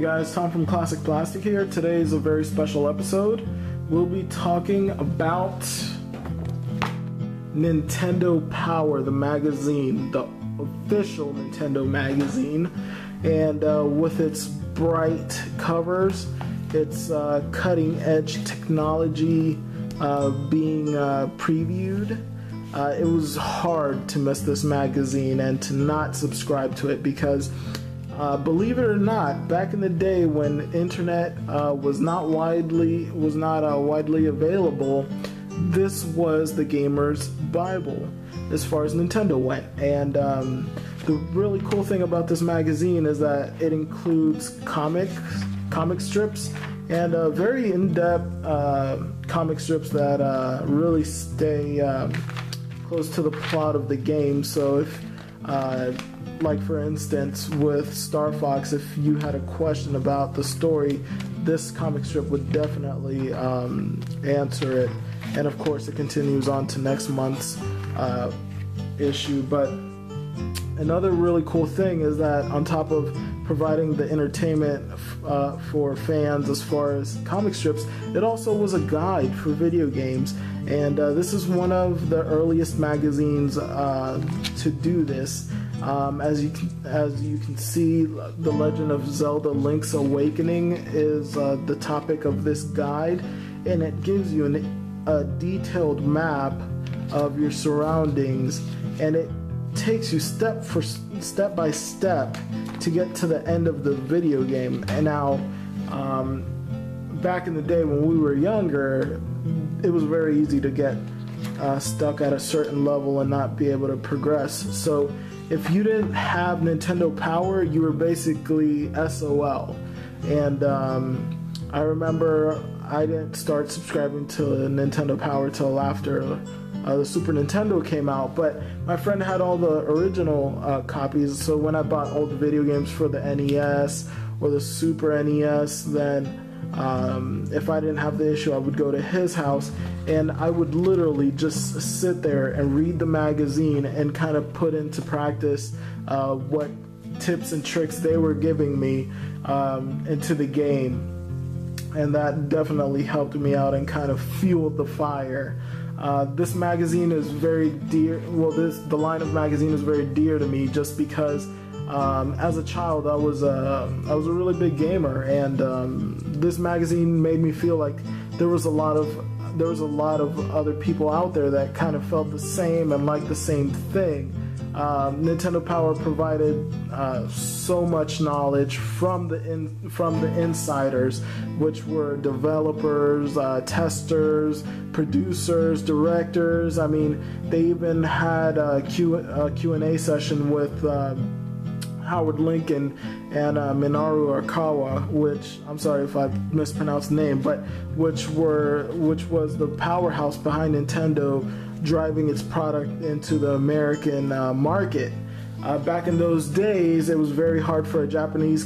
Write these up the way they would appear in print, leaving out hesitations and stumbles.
guys, Tom from Klassic Plastik here. Today is a very special episode. We'll be talking about Nintendo Power, the magazine, the official Nintendo magazine, and with its bright covers, its cutting edge technology being previewed. It was hard to miss this magazine and to not subscribe to it because believe it or not, back in the day when internet was not widely available, this was the gamer's Bible as far as Nintendo went. And the really cool thing about this magazine is that it includes comic strips and very in-depth comic strips that really stay close to the plot of the game. So if like for instance with Star Fox, if you had a question about the story, this comic strip would definitely answer it. And of course it continues on to next month's issue. But another really cool thing is that on top of providing the entertainment for fans as far as comic strips, it also was a guide for video games. And this is one of the earliest magazines to do this. As you can see, The Legend of Zelda Link's Awakening is the topic of this guide, and it gives you a detailed map of your surroundings, and it takes you step by step to get to the end of the video game. And now, back in the day when we were younger, it was very easy to get stuck at a certain level and not be able to progress. So if you didn't have Nintendo Power, you were basically SOL. And I remember I didn't start subscribing to Nintendo Power till after the Super Nintendo came out, but my friend had all the original copies, so when I bought all the video games for the NES or the Super NES, then if I didn't have the issue, I would go to his house and I would literally just sit there and read the magazine and kind of put into practice what tips and tricks they were giving me into the game. And that definitely helped me out and kind of fueled the fire. This magazine is very dear. Well, the line of magazine is very dear to me just because as a child I was a really big gamer, and this magazine made me feel like there was a lot of other people out there that kind of felt the same and liked the same thing. Nintendo Power provided so much knowledge from the insiders, which were developers, testers, producers, directors. I mean, they even had a Q&A session with Howard Lincoln and Minoru Arakawa, which, I'm sorry if I mispronounced the name, but which was the powerhouse behind Nintendo, driving its product into the American market. Back in those days, it was very hard for a Japanese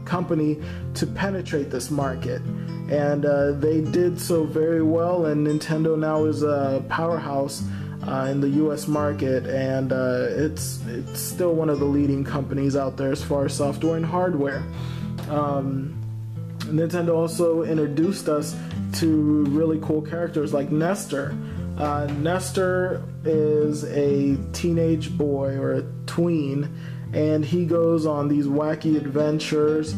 company to penetrate this market, and they did so very well, and Nintendo now is a powerhouse in the US market, and it's still one of the leading companies out there as far as software and hardware. Nintendo also introduced us to really cool characters like Nestor. Nestor is a teenage boy or a tween, and he goes on these wacky adventures.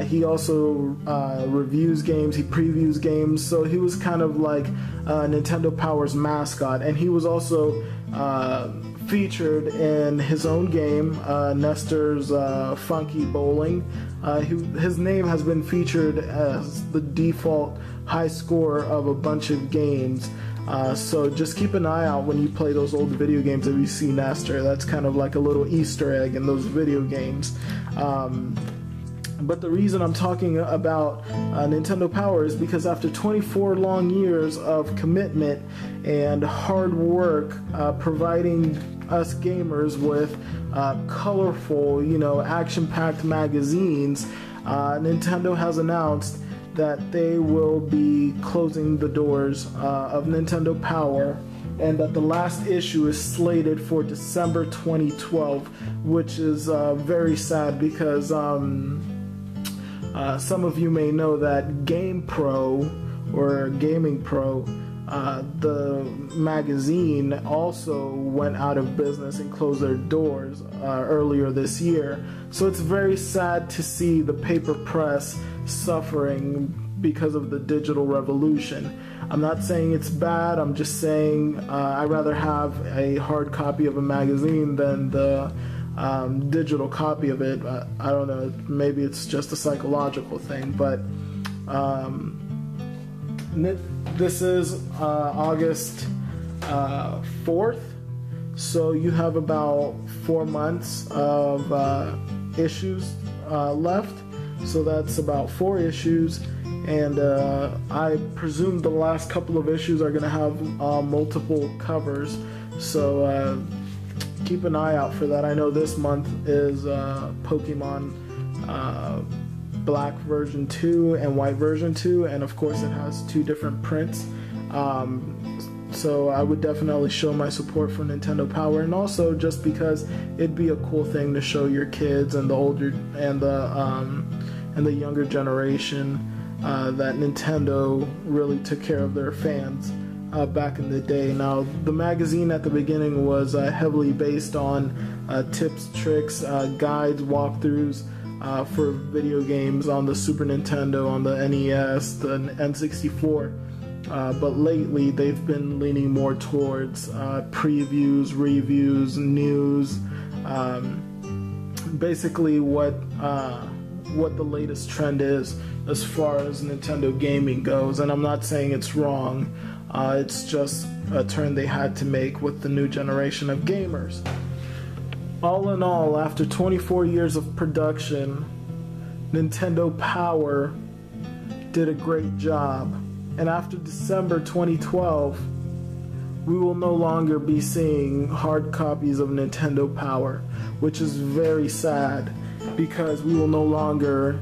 He also reviews games, he previews games, so he was kind of like Nintendo Power's mascot. And he was also featured in his own game, Nestor's Funky Bowling. His name has been featured as the default high score of a bunch of games. So just keep an eye out when you play those old video games if you see Nestor. That's kind of like a little Easter egg in those video games. But the reason I'm talking about Nintendo Power is because after 24 long years of commitment and hard work, providing us gamers with colorful, action-packed magazines, Nintendo has announced that they will be closing the doors of Nintendo Power, and that the last issue is slated for December 2012, which is very sad because Some of you may know that GamePro or Gaming Pro, the magazine, also went out of business and closed their doors earlier this year. So it's very sad to see the paper press suffering because of the digital revolution. I'm not saying it's bad, I'm just saying I'd rather have a hard copy of a magazine than the digital copy of it. I don't know, maybe it's just a psychological thing, but this is August 4th, so you have about 4 months of issues left, so that's about 4 issues, and I presume the last couple of issues are going to have multiple covers, so keep an eye out for that. I know this month is Pokemon Black version 2 and White version 2, and of course it has 2 different prints. So I would definitely show my support for Nintendo Power, and also just because it'd be a cool thing to show your kids and the older and the younger generation that Nintendo really took care of their fans back in the day. Now, the magazine at the beginning was heavily based on tips, tricks, guides, walkthroughs for video games on the Super Nintendo, on the NES, the N64. But lately, they've been leaning more towards previews, reviews, news, basically what the latest trend is as far as Nintendo gaming goes. And I'm not saying it's wrong. It's just a turn they had to make with the new generation of gamers. All in all, after 24 years of production, Nintendo Power did a great job. And after December 2012, we will no longer be seeing hard copies of Nintendo Power, which is very sad because we will no longer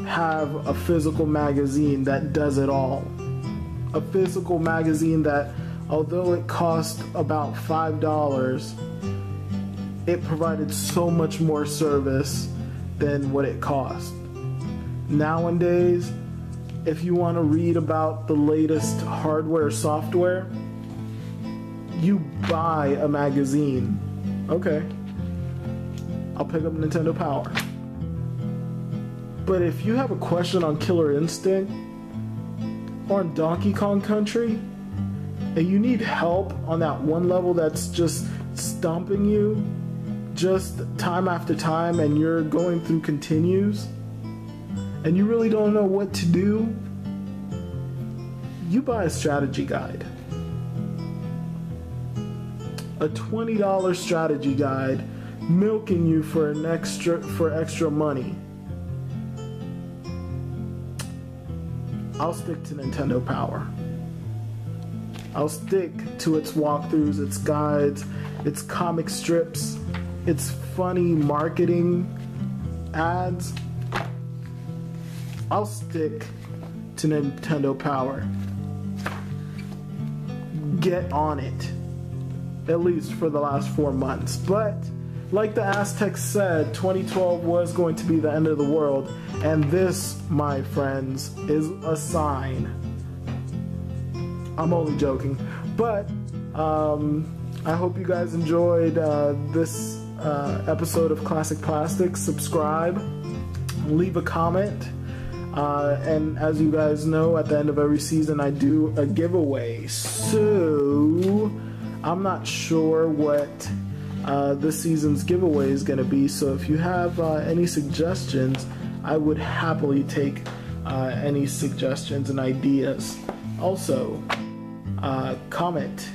have a physical magazine that does it all. A physical magazine that, although it cost about $5, it provided so much more service than what it cost. Nowadays, if you want to read about the latest hardware, software, you buy a magazine. Okay, I'll pick up Nintendo Power. But if you have a question on Killer Instinct or on Donkey Kong Country, and you need help on that one level that's just stomping you just time after time, and you're going through continues, and you really don't know what to do, you buy a strategy guide. A $20 strategy guide milking you for extra money. I'll stick to Nintendo Power. I'll stick to its walkthroughs, its guides, its comic strips, its funny marketing ads. I'll stick to Nintendo Power. Get on it. At least for the last 4 months. But like the Aztecs said, 2012 was going to be the end of the world, and this, my friends, is a sign. I'm only joking, but I hope you guys enjoyed this episode of Classic Plastik. Subscribe, leave a comment, and as you guys know, at the end of every season I do a giveaway. So I'm not sure what this season's giveaway is going to be, so if you have any suggestions, I would happily take any suggestions and ideas. Also, comment